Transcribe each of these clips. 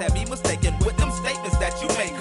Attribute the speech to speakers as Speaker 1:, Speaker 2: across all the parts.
Speaker 1: have me mistaken with them statements that you make,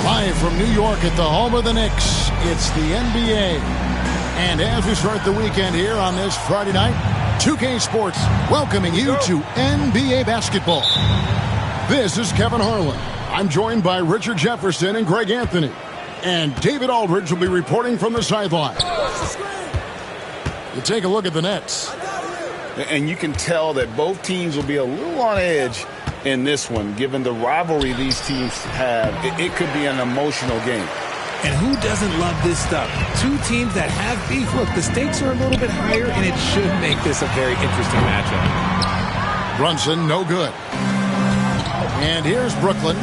Speaker 2: Live from New York at the home of the Knicks, it's the NBA. And as we start the weekend here on this Friday night, 2K Sports welcoming you to NBA basketball. This is Kevin Harlan. I'm joined by Richard Jefferson and Greg Anthony. And David Aldridge will be reporting from the sideline. You take a look at the Nets.
Speaker 3: And you can tell that both teams will be a little on edge in this one, given the rivalry these teams have. It could be an emotional game.
Speaker 4: And who doesn't love this stuff? Two teams that have beef. Look, the stakes are a little bit higher, and it should make this a very interesting matchup.
Speaker 2: Brunson, no good. And here's Brooklyn.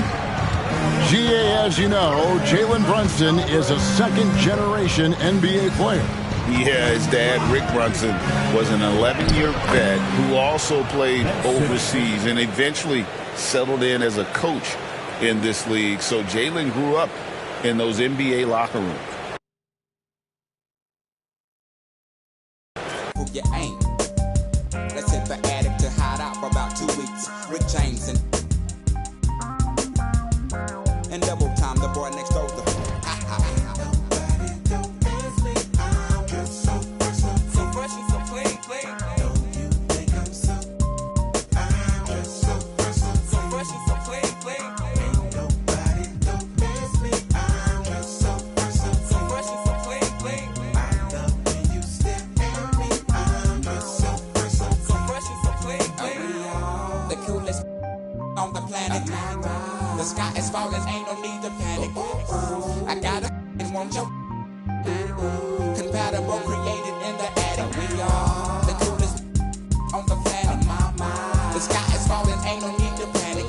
Speaker 2: GA, as you know, Jalen Brunson is a second-generation NBA player.
Speaker 3: Yeah, his dad, Rick Brunson, was an 11-year vet who also played overseas and eventually settled in as a coach in this league. So Jalen grew up in those NBA locker rooms.
Speaker 5: Who you ain't? Let's hit the attic to hide out for about 2 weeks. Rick James and double time, the boy next door. The sky is falling, ain't no need to panic. I got a and won't you? Compatible, created in the attic. We are the coolest on the planet. The sky is falling, ain't no need to panic.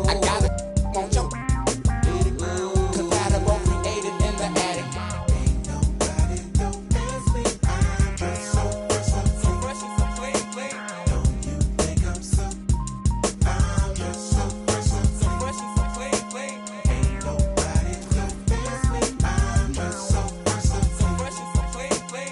Speaker 5: I got a won't you? Compatible, created in the attic. Ain't nobody don't miss me. I'm just so fresh and so clean. Don't you think I'm so? I'm just so fresh and so clean. Ain't nobody don't miss me. I'm just so fresh and so clean.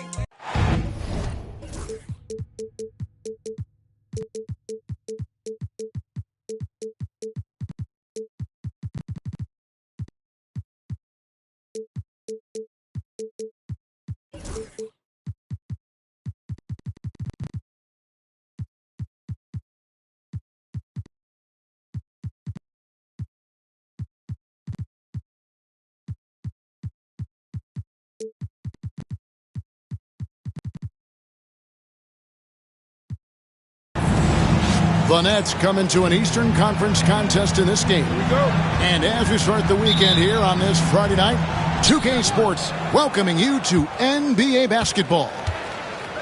Speaker 2: The Nets come into an Eastern Conference contest in this game. Here we go. And as we start the weekend here on this Friday night, 2K Sports welcoming you to NBA basketball.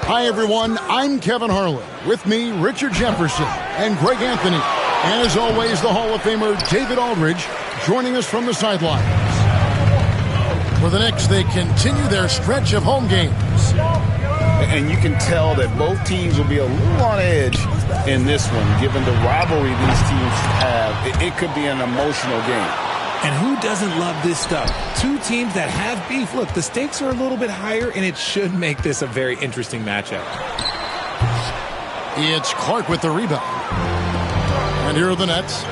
Speaker 2: Hi, everyone. I'm Kevin Harlan. With me, Richard Jefferson and Greg Anthony. And as always, the Hall of Famer David Aldridge joining us from the sidelines. For the Knicks, they continue their stretch of home games.
Speaker 3: And you can tell that both teams will be a little on edge in this one, given the rivalry these teams have. It could be an emotional game.
Speaker 4: And who doesn't love this stuff? Two teams that have beef. Look, the stakes are a little bit higher, and it should make this a very interesting matchup.
Speaker 2: It's Clark with the rebound. And here are the Nets.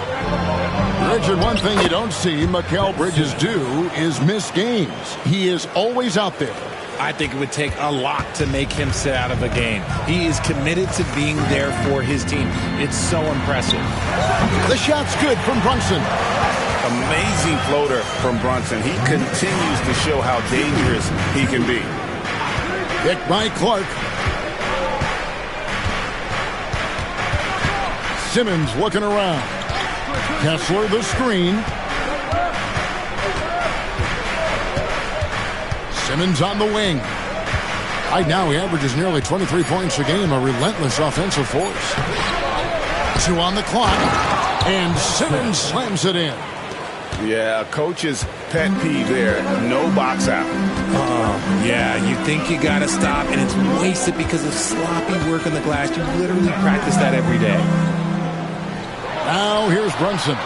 Speaker 2: Richard, one thing you don't see Mikal Bridges do is miss games. He is always out there.
Speaker 4: I think it would take a lot to make him sit out of a game. He is committed to being there for his team. It's so impressive.
Speaker 2: The shot's good from Brunson.
Speaker 3: Amazing floater from Brunson. He continues to show how dangerous he can be.
Speaker 2: Picked by Clark. Simmons looking around. Kessler the screen. Simmons on the wing. Right now he averages nearly 23 points a game, a relentless offensive force. 2 on the clock, and Simmons slams it in.
Speaker 3: Yeah, coach's pet peeve there. No box out.
Speaker 4: Yeah, you think you got to stop, and it's wasted because of sloppy work on the glass. You literally practice that every day.
Speaker 2: Now here's Brunson.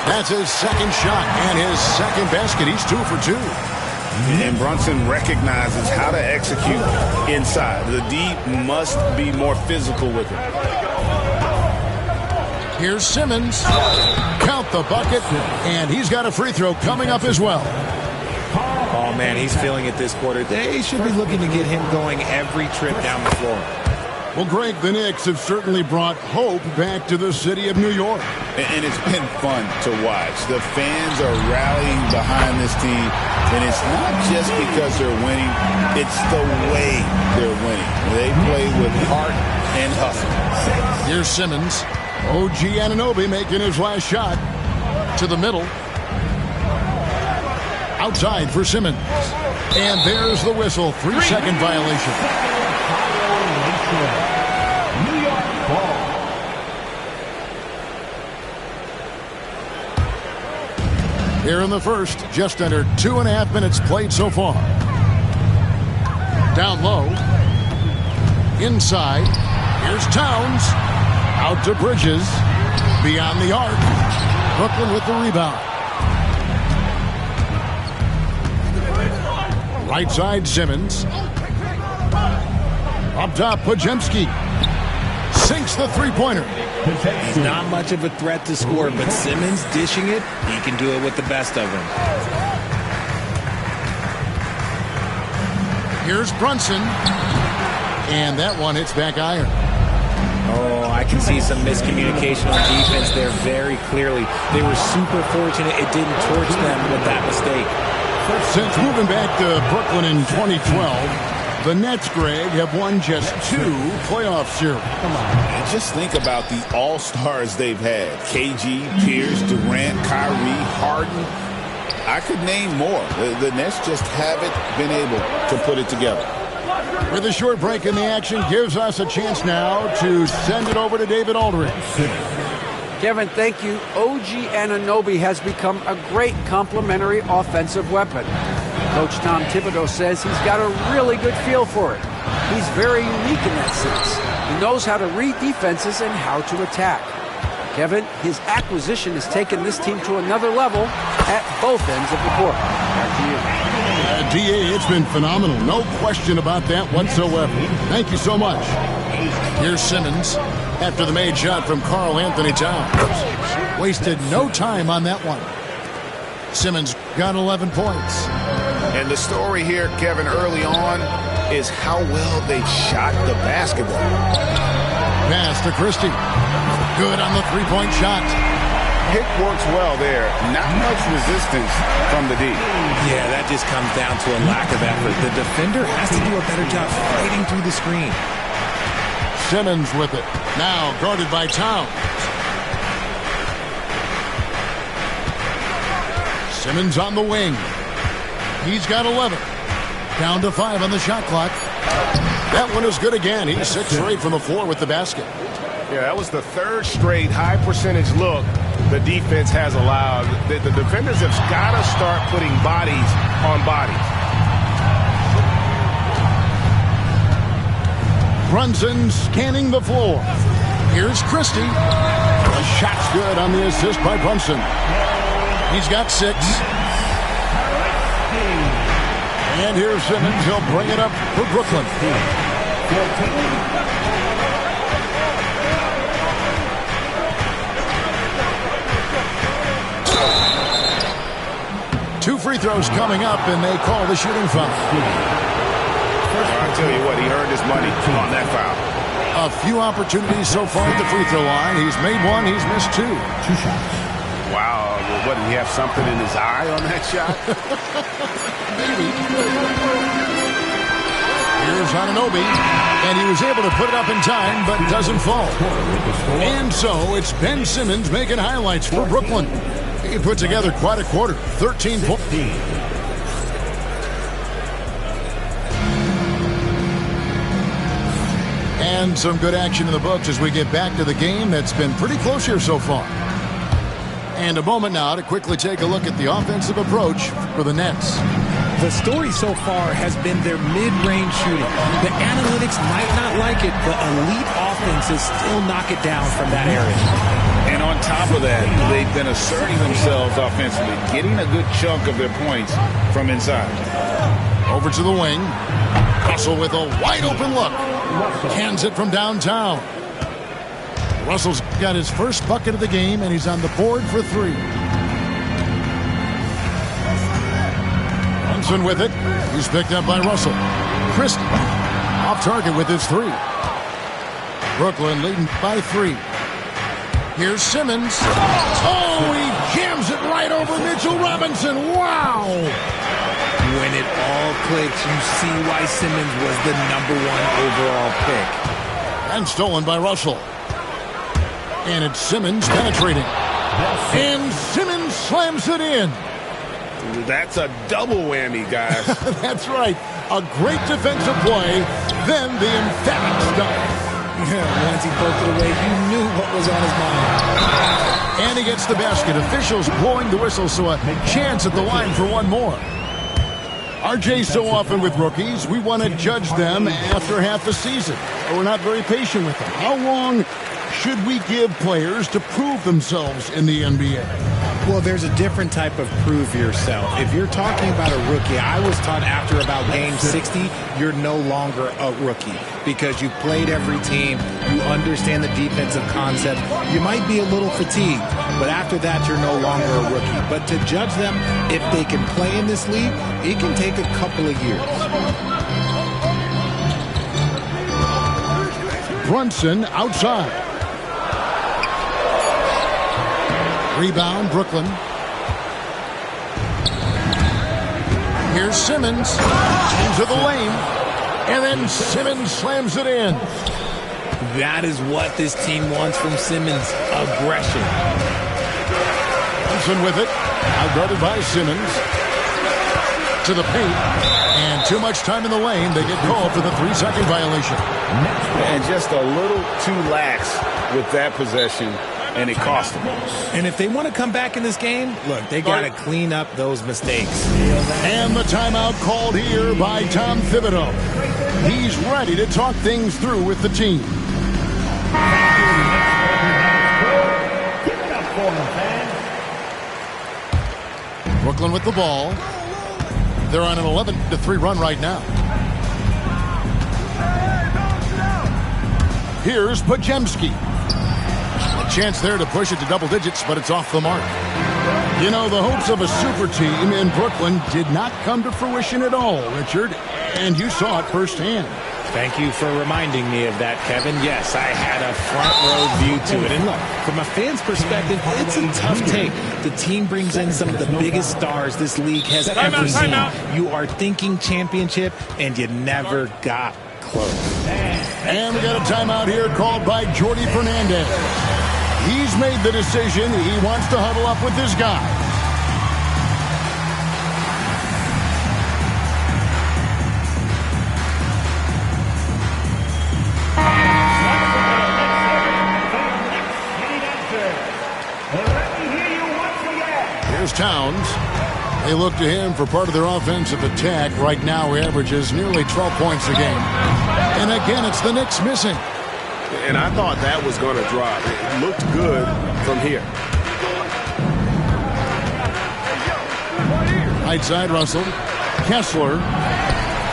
Speaker 2: That's his second shot and his second basket. He's 2 for 2.
Speaker 3: And Brunson recognizes how to execute inside. The D must be more physical with him.
Speaker 2: Here's Simmons. Count the bucket, and he's got a free throw coming up as well.
Speaker 4: Oh, man, he's feeling it this quarter. They should be looking to get him going every trip down the floor.
Speaker 2: Well, Greg, the Knicks have certainly brought hope back to the city of New York.
Speaker 3: And it's been fun to watch. The fans are rallying behind this team, and it's not just because they're winning. It's the way they're winning. They play with heart and hustle.
Speaker 2: Here's Simmons. OG Anunoby making his last shot to the middle. Outside for Simmons. And there's the whistle. 3-second violation.
Speaker 6: New York ball.
Speaker 2: Here in the first, just under 2.5 minutes played so far. Down low. Inside. Here's Towns. Out to Bridges. Beyond the arc. Brooklyn with the rebound. Right side, Simmons. Up top, Podziemski. Sinks the three-pointer.
Speaker 4: He's not much of a threat to score, but Simmons dishing it, he can do it with the best of them.
Speaker 2: Here's Brunson. And that one hits back iron.
Speaker 4: Oh, I can see some miscommunication on defense there very clearly. They were super fortunate it didn't torch them with that mistake.
Speaker 2: Since moving back to Brooklyn in 2012, the Nets, Greg, have won just 2 playoff series.
Speaker 3: Come on. And just think about the all-stars they've had. KG, Pierce, Durant, Kyrie, Harden. I could name more. The Nets just haven't been able to put it together.
Speaker 2: With a short break in the action, gives us a chance now to send it over to David Aldridge.
Speaker 7: Kevin, thank you. OG Anunoby has become a great complementary offensive weapon. Coach Tom Thibodeau says he's got a really good feel for it. He's very unique in that sense. He knows how to read defenses and how to attack. Kevin, his acquisition has taken this team to another level at both ends of the court. Back to you.
Speaker 2: DA, it's been phenomenal. No question about that whatsoever. Thank you so much. Here's Simmons after the made shot from Karl Anthony Towns. Wasted no time on that one. Simmons got 11 points.
Speaker 3: And the story here, Kevin, early on is how well they shot the basketball.
Speaker 2: Pass to Christie. Good on the three-point shot.
Speaker 3: Hit works well there. Not much resistance from the D.
Speaker 4: Yeah, that just comes down to a lack of effort. The defender has to do a better job fighting through the screen.
Speaker 2: Simmons with it. Now guarded by Towns. Simmons on the wing. He's got 11. Down to 5 on the shot clock. That one is good again. He's 6 for 8 from the floor with the basket.
Speaker 8: Yeah, that was the third straight high percentage look the defense has allowed. The defenders have got to start putting bodies on bodies.
Speaker 2: Brunson scanning the floor. Here's Christie. The shot's good on the assist by Brunson. He's got 6. And here's Simmons. He'll bring it up for Brooklyn. 2 free throws coming up, and they call the shooting foul.
Speaker 8: I'll tell you what, he earned his money on that foul.
Speaker 2: A few opportunities so far at the free throw line. He's made 1, he's missed 2.
Speaker 6: 2 shots.
Speaker 8: Wow, what, did he have something in his eye on that shot?
Speaker 2: Maybe. Here's Anunoby, and he was able to put it up in time, but doesn't fall. And so it's Ben Simmons making highlights for Brooklyn. He put together quite a quarter, 13 points. And some good action in the books as we get back to the game that's been pretty close here so far. And a moment now to quickly take a look at the offensive approach for the Nets.
Speaker 4: The story so far has been their mid-range shooting. The analytics might not like it, but elite offenses still knock it down from that area.
Speaker 3: And on top of that, they've been asserting themselves offensively, getting a good chunk of their points from inside.
Speaker 2: Over to the wing. Russell with a wide-open look. Hands it from downtown. Russell's got his first bucket of the game, and he's on the board for 3. Brunson with it. He's picked up by Russell. Christie off target with his 3. Brooklyn leading by 3. Here's Simmons. Oh, he jams it right over Mitchell Robinson. Wow!
Speaker 4: When it all clicks, you see why Simmons was the #1 overall pick.
Speaker 2: And stolen by Russell. And it's Simmons penetrating. And Simmons slams it in.
Speaker 8: That's a double whammy, guys.
Speaker 2: That's right. A great defensive play, then the emphatic stop.
Speaker 4: Yeah, once he poked it away, you knew what was on his mind.
Speaker 2: And he gets the basket. Officials blowing the whistle, so a chance at the line for one more. RJ, so often with rookies, we want to judge them after half a season. We're not very patient with them. How long should we give players to prove themselves in the NBA?
Speaker 4: Well, there's a different type of prove yourself. If you're talking about a rookie, I was taught after about game 60, you're no longer a rookie because you played every team, you understand the defensive concept, you might be a little fatigued, but after that, you're no longer a rookie. But to judge them, if they can play in this league, it can take a couple of years.
Speaker 2: Brunson outside. Rebound, Brooklyn. Here's Simmons into the lane. And then Simmons slams it in.
Speaker 4: That is what this team wants from Simmons, aggression.
Speaker 2: Brunson with it. Outguarded by Simmons. To the paint. And too much time in the lane. They get called for the 3-second violation.
Speaker 3: And just a little too lax with that possession. And it cost them.
Speaker 4: And if they want to come back in this game, look, they got to clean up those mistakes.
Speaker 2: And the timeout called here by Tom Thibodeau. He's ready to talk things through with the team. Brooklyn with the ball. They're on an 11-3 run right now. Here's Podziemski. Chance there to push it to double digits, but it's off the mark. You know, the hopes of a super team in Brooklyn did not come to fruition at all, Richard, and you saw it firsthand.
Speaker 4: Thank you for reminding me of that, Kevin. Yes, I had a front row view to it. And look, from a fan's perspective, it's a tough take. The team brings in some of the biggest stars this league has ever seen. You are thinking championship, and you never got close.
Speaker 2: And we got a timeout here called by Jordi Fernandez. He's made the decision. He wants to huddle up with this guy. Here's Towns. They look to him for part of their offensive attack. Right now, he averages nearly 12 points a game. And again, it's the Knicks missing.
Speaker 8: And I thought that was going to drop. It looked good from here.
Speaker 2: Right side, Russell. Kessler.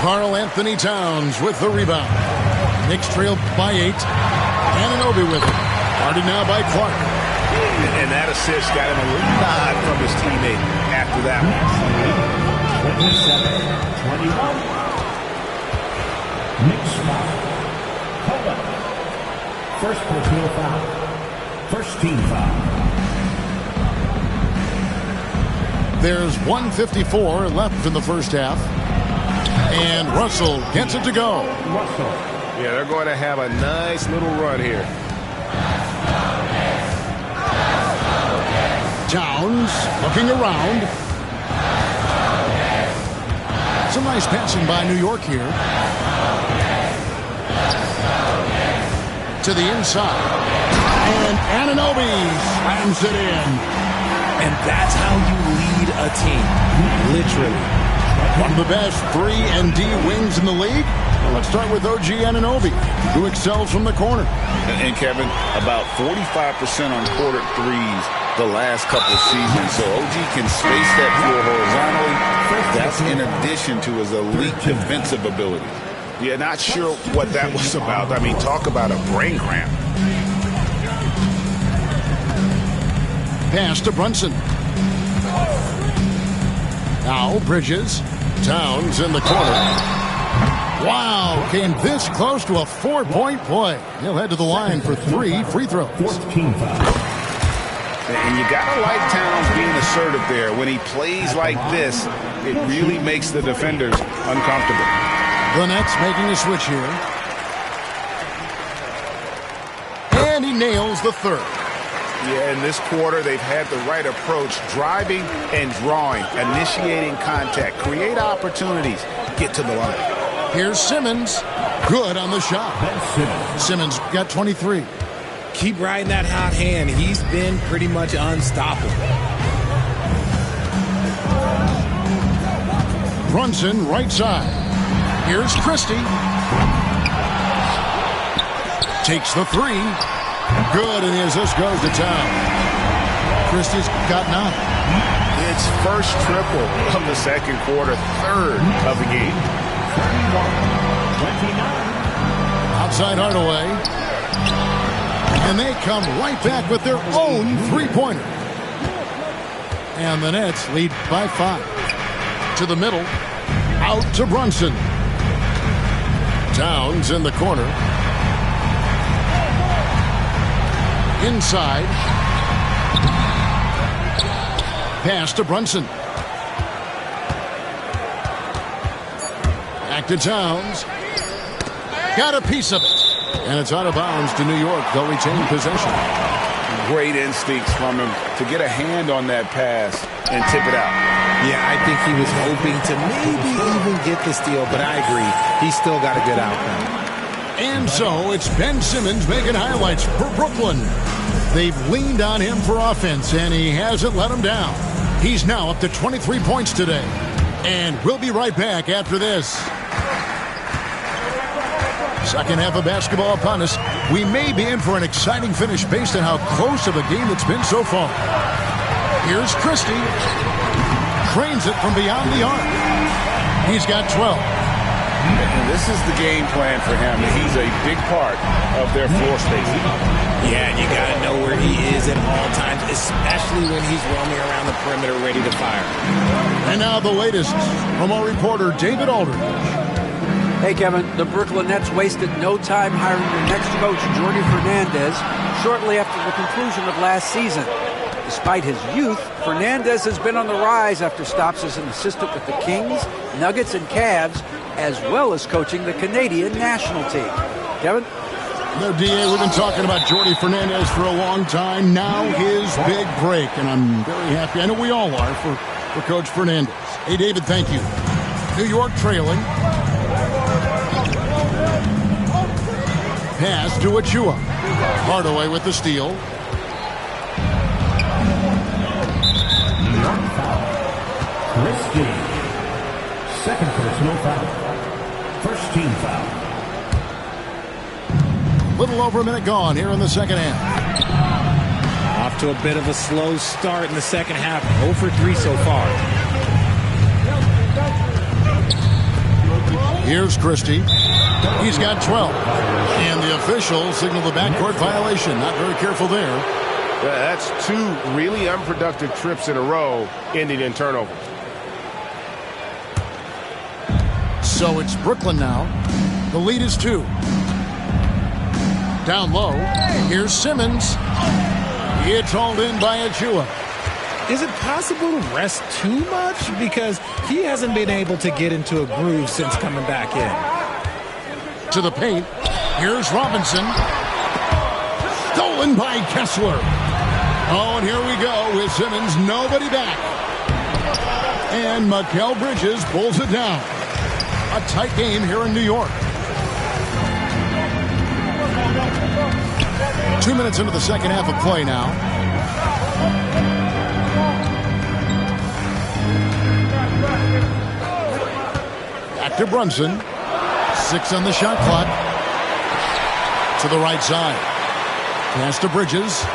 Speaker 2: Karl Anthony Towns with the rebound. Knicks trail by 8. Anunoby with it. Guarded now by Clark.
Speaker 8: And that assist got him a little nod from his teammate after that one.
Speaker 6: 27-21. Mixed foul. Hold up. First personal foul. First team foul.
Speaker 2: There's 1:54 left in the first half. And Russell gets it to go.
Speaker 6: Russell.
Speaker 8: Yeah, they're going to have a nice little run here.
Speaker 2: Towns looking around. Some nice passing by New York here. To the inside. And Anunoby slams it in.
Speaker 4: And that's how you lead a team. Literally.
Speaker 2: One of the best 3-and-D wings in the league. Well, let's start with OG Anunoby, who excels from the corner.
Speaker 3: And Kevin, about 45% on quarter threes the last couple of seasons. So OG can space that floor horizontally. That's in addition to his elite defensive ability.
Speaker 8: Yeah, not sure what that was about. I mean, talk about a brain cramp.
Speaker 2: Pass to Brunson. Now Bridges. Towns in the corner. Wow, came this close to a 4-point play. He'll head to the line for 3 free throws.
Speaker 6: 14 foul.
Speaker 8: And you got to like Towns being assertive there. When he plays like this, it really makes the defenders uncomfortable.
Speaker 2: The Nets making a switch here. And he nails the third.
Speaker 8: Yeah, in this quarter, they've had the right approach, driving and drawing, initiating contact, create opportunities, get to the line.
Speaker 2: Here's Simmons. Good on the shot. Simmons got 23.
Speaker 4: Keep riding that hot hand. He's been pretty much unstoppable.
Speaker 2: Brunson, right side. Here's Christie. Takes the three. Good, and his assist goes to Town. Christie's got 9.
Speaker 8: It's first triple of the second quarter, third of the game.
Speaker 6: 29.
Speaker 2: Outside Hardaway. And they come right back with their own three-pointer. And the Nets lead by 5. To the middle. Out to Brunson. Towns in the corner. Inside. Pass to Brunson. Back to Towns. Got a piece of it. And it's out of bounds to New York. They'll retain possession.
Speaker 8: Great instincts from him to get a hand on that pass and tip it out.
Speaker 4: Yeah, I think he was hoping to maybe even get the steal, but I agree. He's still got a good outcome.
Speaker 2: And so it's Ben Simmons making highlights for Brooklyn. They've leaned on him for offense, and he hasn't let them down. He's now up to 23 points today. And we'll be right back after this. Second half of basketball upon us. We may be in for an exciting finish based on how close of a game it's been so far. Here's Christie. Cranes it from beyond the arc. He's got 12.
Speaker 8: And this is the game plan for him. He's a big part of their floor spacing.
Speaker 4: Yeah, and you got to know where he is at all times, especially when he's roaming around the perimeter ready to fire.
Speaker 2: And now the latest from our reporter, David Aldridge.
Speaker 7: Hey, Kevin, the Brooklyn Nets wasted no time hiring their next coach, Jordi Fernandez, shortly after the conclusion of last season. Despite his youth, Fernandez has been on the rise after stops as an assistant with the Kings, Nuggets, and Cavs, as well as coaching the Canadian national team. Kevin?
Speaker 2: No, D.A., we've been talking about Jordi Fernandez for a long time. Now his big break, and I'm very happy. I know we all are for Coach Fernandez. Hey, David, thank you. New York trailing. Pass to Achua. Hardaway with the steal.
Speaker 6: New York foul. Christie. Second personal foul. First team foul.
Speaker 2: Little over a minute gone here in the second half.
Speaker 4: Off to a bit of a slow start in the second half. 0 for 3 so far.
Speaker 2: Here's Christie. He's got 12. And the official signaled the backcourt violation. Not very careful there.
Speaker 8: That's 2 really unproductive trips in a row ending in turnovers.
Speaker 2: So it's Brooklyn now. The lead is 2. Down low. Here's Simmons. It's hauled in by Achua.
Speaker 4: Is it possible to rest too much? Because he hasn't been able to get into a groove since coming back in.
Speaker 2: To the paint. Here's Robinson. Stolen by Kessler. Oh, and here we go with Simmons. Nobody back. And Mikal Bridges pulls it down. A tight game here in New York. 2 minutes into the second half of play now. Back to Brunson. 6 on the shot clock. To the right side. Pass to Bridges.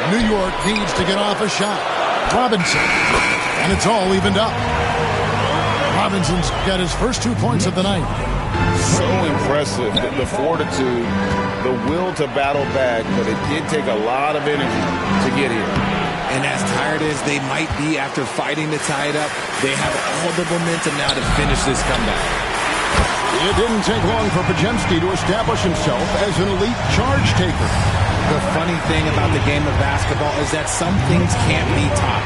Speaker 2: New York needs to get off a shot. Robinson. And it's all evened up. Robinson's got his first 2 points of the night.
Speaker 3: So impressive. The fortitude, the will to battle back, but it did take a lot of energy to get here.
Speaker 4: And as tired as they might be after fighting to tie it up, they have all the momentum now to finish this comeback.
Speaker 2: It didn't take long for Podziemski to establish himself as an elite charge taker.
Speaker 4: The funny thing about the game of basketball is that some things can't be taught.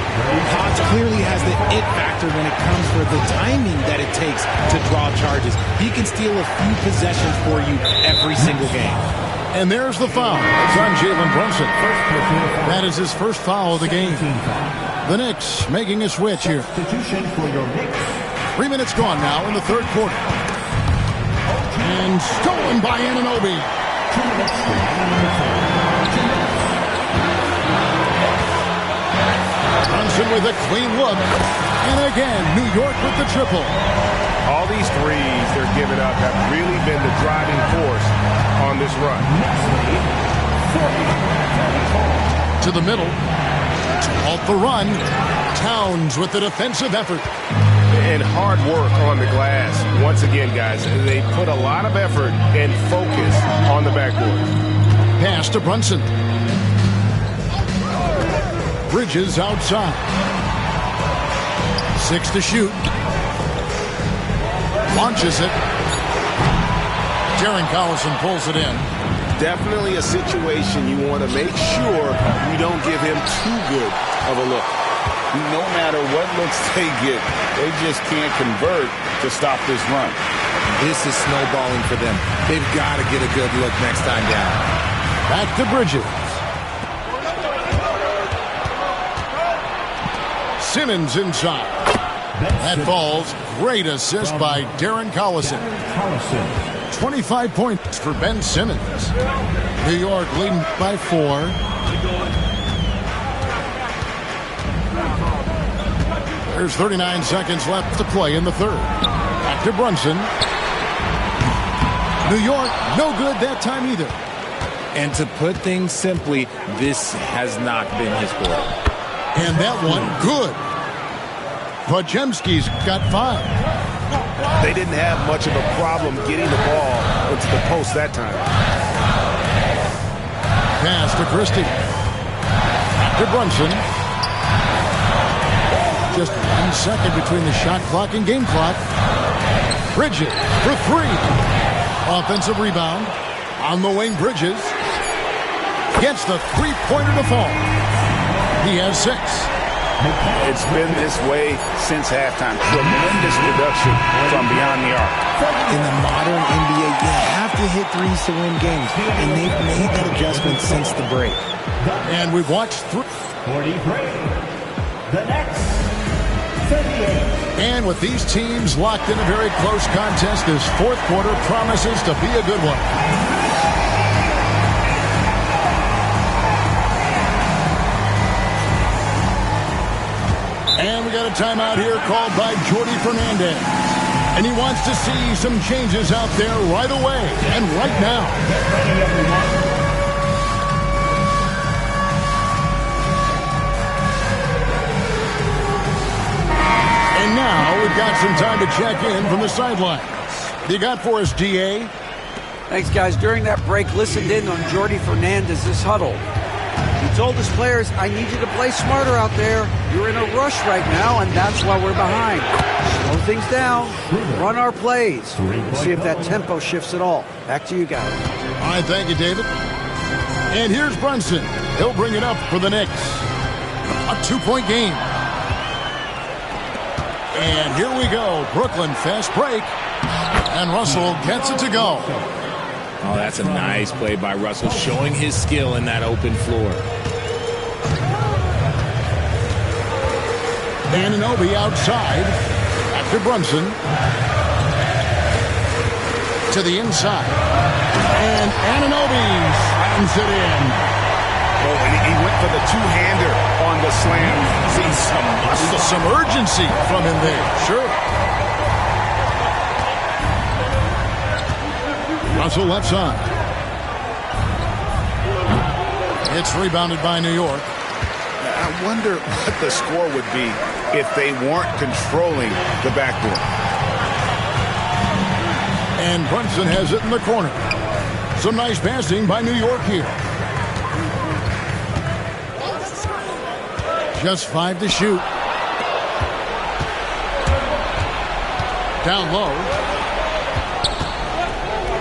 Speaker 4: Potts clearly has the it factor when it comes for the timing that it takes to draw charges. He can steal a few possessions for you every single game.
Speaker 2: And there's the foul. It's on Jalen Brunson. That is his first foul of the game. The Knicks making a switch here. 3 minutes gone now in the third quarter. And stolen by Anunoby. Brunson with a clean look. And again, New York with the triple.
Speaker 8: All these threes they're giving up have really been the driving force on this run.
Speaker 2: To the middle. To halt the run. Towns with the defensive effort.
Speaker 8: And hard work on the glass. Once again, guys, they put a lot of effort and focus on the backboard.
Speaker 2: Pass to Brunson. Bridges outside. 6 to shoot. Launches it. Darren Collison pulls it in.
Speaker 3: Definitely a situation you want to make sure you don't give him too good of a look. No matter what looks they get, they just can't convert to stop this run.
Speaker 4: This is snowballing for them. They've got to get a good look next time down.
Speaker 2: Back to Bridges. Simmons inside. That falls. Great assist by Darren Collison. 25 points for Ben Simmons. New York leading by 4. There's 39 seconds left to play in the third. Back to Brunson. New York, no good that time either.
Speaker 4: And to put things simply, this has not been his quarter.
Speaker 2: And that one, good. Podziemski's got 5.
Speaker 8: They didn't have much of a problem getting the ball into the post that time.
Speaker 2: Pass to Christie. Back to Brunson. Just 1 second between the shot clock and game clock. Bridges for 3. Offensive rebound. On the wing, Bridges. Gets the three-pointer to fall. He has 6.
Speaker 3: It's been this way since halftime. Tremendous production from beyond the arc.
Speaker 4: In the modern NBA, you have to hit threes to win games, and they've made that adjustment since the break.
Speaker 2: And we've watched
Speaker 6: 43. The next 38.
Speaker 2: And with these teams locked in a very close contest, this fourth quarter promises to be a good one. And we got a timeout here called by Jordi Fernandez. And he wants to see some changes out there right away and right now.
Speaker 6: Get ready, everyone.
Speaker 2: And now we've got some time to check in from the sidelines. You got for us, DA?
Speaker 7: Thanks, guys. During that break, listened in on Jordi Fernandez's huddle. He told his players, I need you to play smarter out there. You're in a rush right now, and that's why we're behind. Slow things down, run our plays. We'll see if that tempo shifts at all. Back to you guys.
Speaker 2: All right, thank you, David. And here's Brunson. He'll bring it up for the Knicks. A 2-point game. And here we go. Brooklyn fast break. And Russell gets it to go.
Speaker 4: Oh, that's a nice play by Russell, showing his skill in that open floor.
Speaker 2: Anunoby outside after Brunson. To the inside. And Anunoby slams it in.
Speaker 8: Oh, and he went for the two-hander on the slam. See
Speaker 2: Some urgency from him there. Sure. Russell left side. It's rebounded by New York.
Speaker 8: I wonder what the score would be if they weren't controlling the backboard.
Speaker 2: And Brunson has it in the corner. Some nice passing by New York here. Just 5 to shoot. Down low.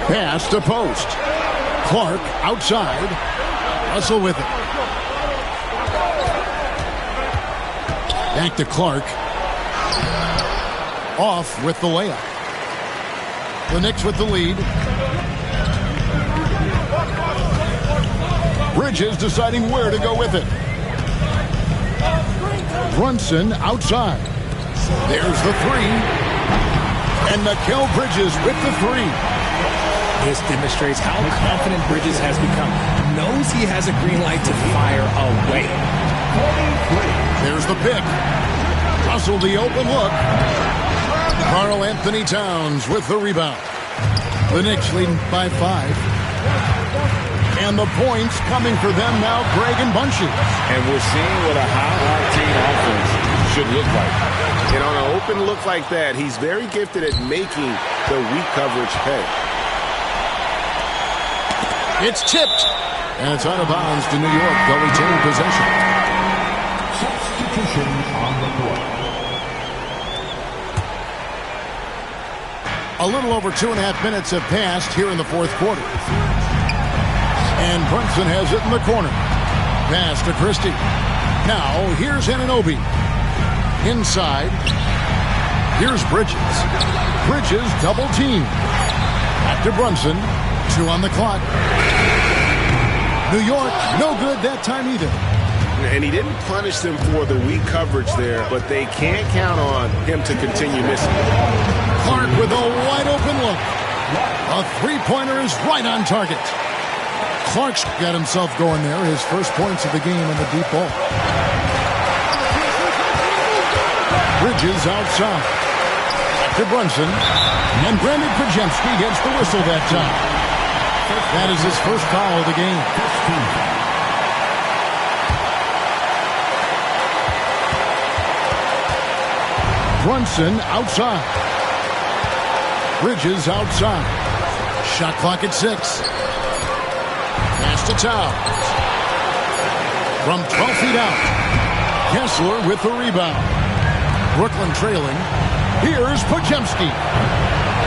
Speaker 2: Pass to post. Clark outside. Russell with it. Back to Clark. Off with the layup. The Knicks with the lead. Bridges deciding where to go with it. Brunson outside. There's the three. And Mikal Bridges with the three.
Speaker 4: This demonstrates how confident Bridges has become. Knows he has a green light to fire away.
Speaker 2: There's the pick. Russell the open look. Karl Anthony Towns with the rebound. The Knicks leading by 5. And the points coming for them now, Greg and Bunchy.
Speaker 3: And we're seeing what a high-octane offense should look like.
Speaker 8: And on an open look like that, he's very gifted at making the weak coverage pay.
Speaker 2: It's tipped. And it's out of bounds to New York. They'll retain possession.
Speaker 6: Substitution on the court.
Speaker 2: A little over 2.5 minutes have passed here in the fourth quarter. And Brunson has it in the corner. Pass to Christie. Now, here's Anunoby. Inside. Here's Bridges. Bridges double team. Back to Brunson. 2 on the clock. New York, no good that time either.
Speaker 8: And he didn't punish them for the weak coverage there, but they can't count on him to continue missing.
Speaker 2: Clark with a wide open look. A three-pointer is right on target. Clark's got himself going there. His first points of the game in the deep ball. Bridges outside. Back to Brunson. And Brandon Podziemski gets the whistle that time. That is his first foul of the game. Brunson outside. Bridges outside. Shot clock at 6. Pass to Towns. From 12 feet out. Kessler with the rebound. Brooklyn trailing. Here's Podziemski.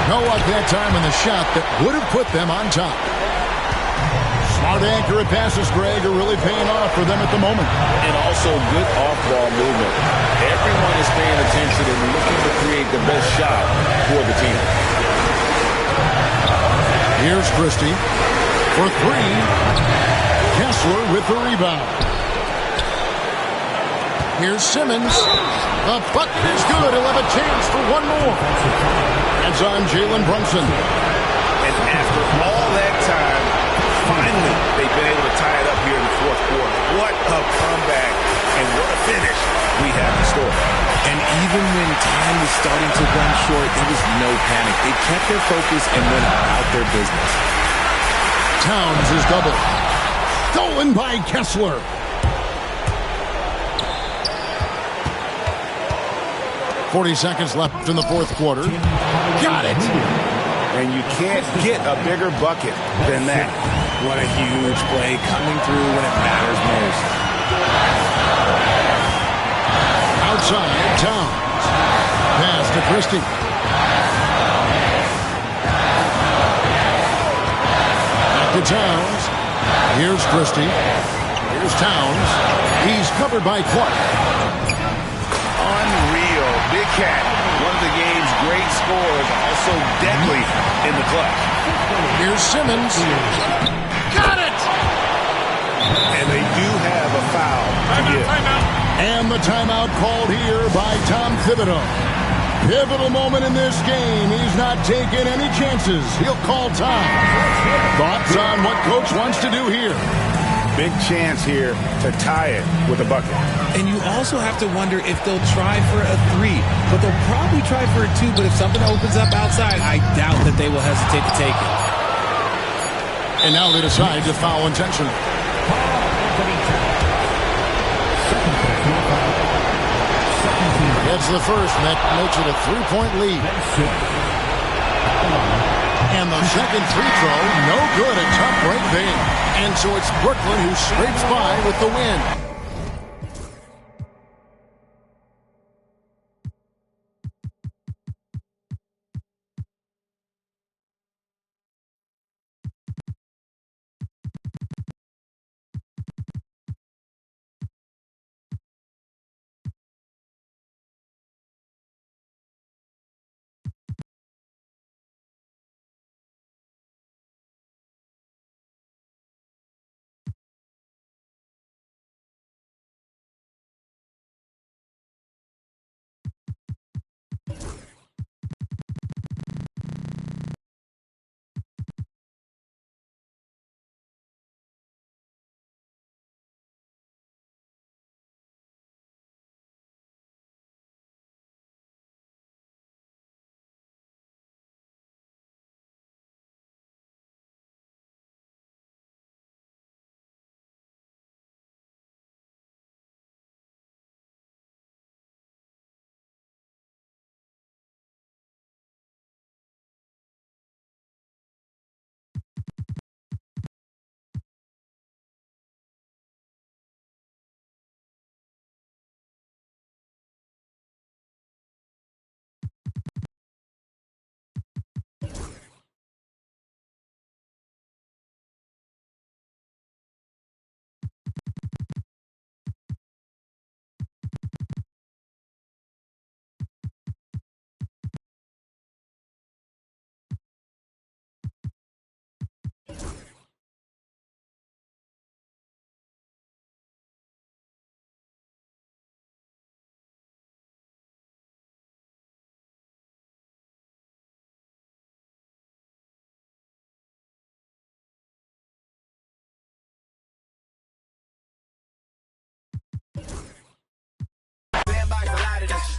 Speaker 2: No luck that time in the shot that would have put them on top. Smart, accurate passes, Greg, are really paying off for them at the moment.
Speaker 3: And also good off-ball movement. Everyone is paying attention and looking to create the best shot for the team.
Speaker 2: Here's Christie for 3. Kessler with the rebound. Here's Simmons. The button is good. He'll have a chance for one more. That's on Jalen Brunson.
Speaker 8: And after all that time, finally, they've been able to tie it up here in the fourth quarter. What a comeback and what a finish we have in store.
Speaker 4: And even when time was starting to run short, there was no panic. They kept their focus and went about their business.
Speaker 2: Towns is doubled. Stolen by Kessler. .40 seconds left in the fourth quarter. Got it.
Speaker 8: And you can't get a bigger bucket than that.
Speaker 4: What a huge play coming through when it matters most.
Speaker 2: Outside, Towns. Pass to Christie. Back to Towns. Here's Christie. Here's Towns. He's covered by Clark.
Speaker 8: Unreal. Big Cat, one of the game's great scorers, also deadly in the clutch.
Speaker 2: Here's Simmons. Got it!
Speaker 8: And they do have a foul to give.
Speaker 2: And the timeout called here by Tom Thibodeau. Pivotal moment in this game. He's not taking any chances. He'll call time. Thoughts on what Coach wants to do here?
Speaker 8: Big chance here to tie it with a bucket.
Speaker 4: And you also have to wonder if they'll try for a 3. But they'll probably try for a 2. But if something opens up outside, I doubt that they will hesitate to take it.
Speaker 2: And now they decide to foul intentionally. Gets the first, and that makes it a 3-point lead. And the second free throw, no good. A tough break there. And so it's Brooklyn who scrapes by with the win.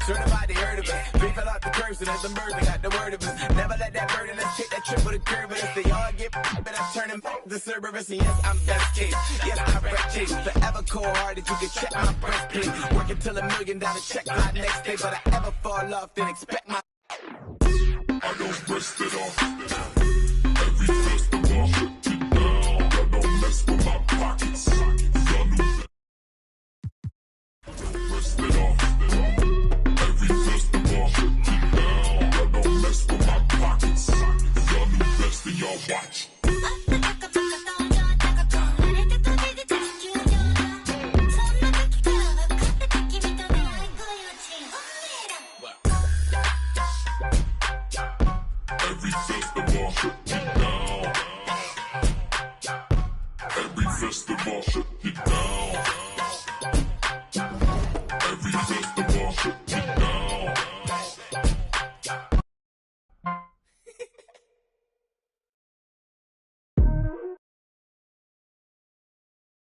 Speaker 5: Certified, they heard of us. They fell out the curves and as the birds, they got the word of us. Never let that burden us take that trip with a curve of us. They all get but I turn them the Cerberus. And yes, I'm best case. Yes, I rap chase. Forever cold hearted, you can check my breastplate. Working till $1 million check my next day. But I ever fall off, then expect my.
Speaker 9: I don't rest it off. Every festival, shut it down. I don't mess with my pockets. Y'all knew that. Rest it off. Every festival, shut it down. I don't mess with my pockets. Y'all knew best, and y'all watch. Every festival, shut it down. Every festival, shut it down.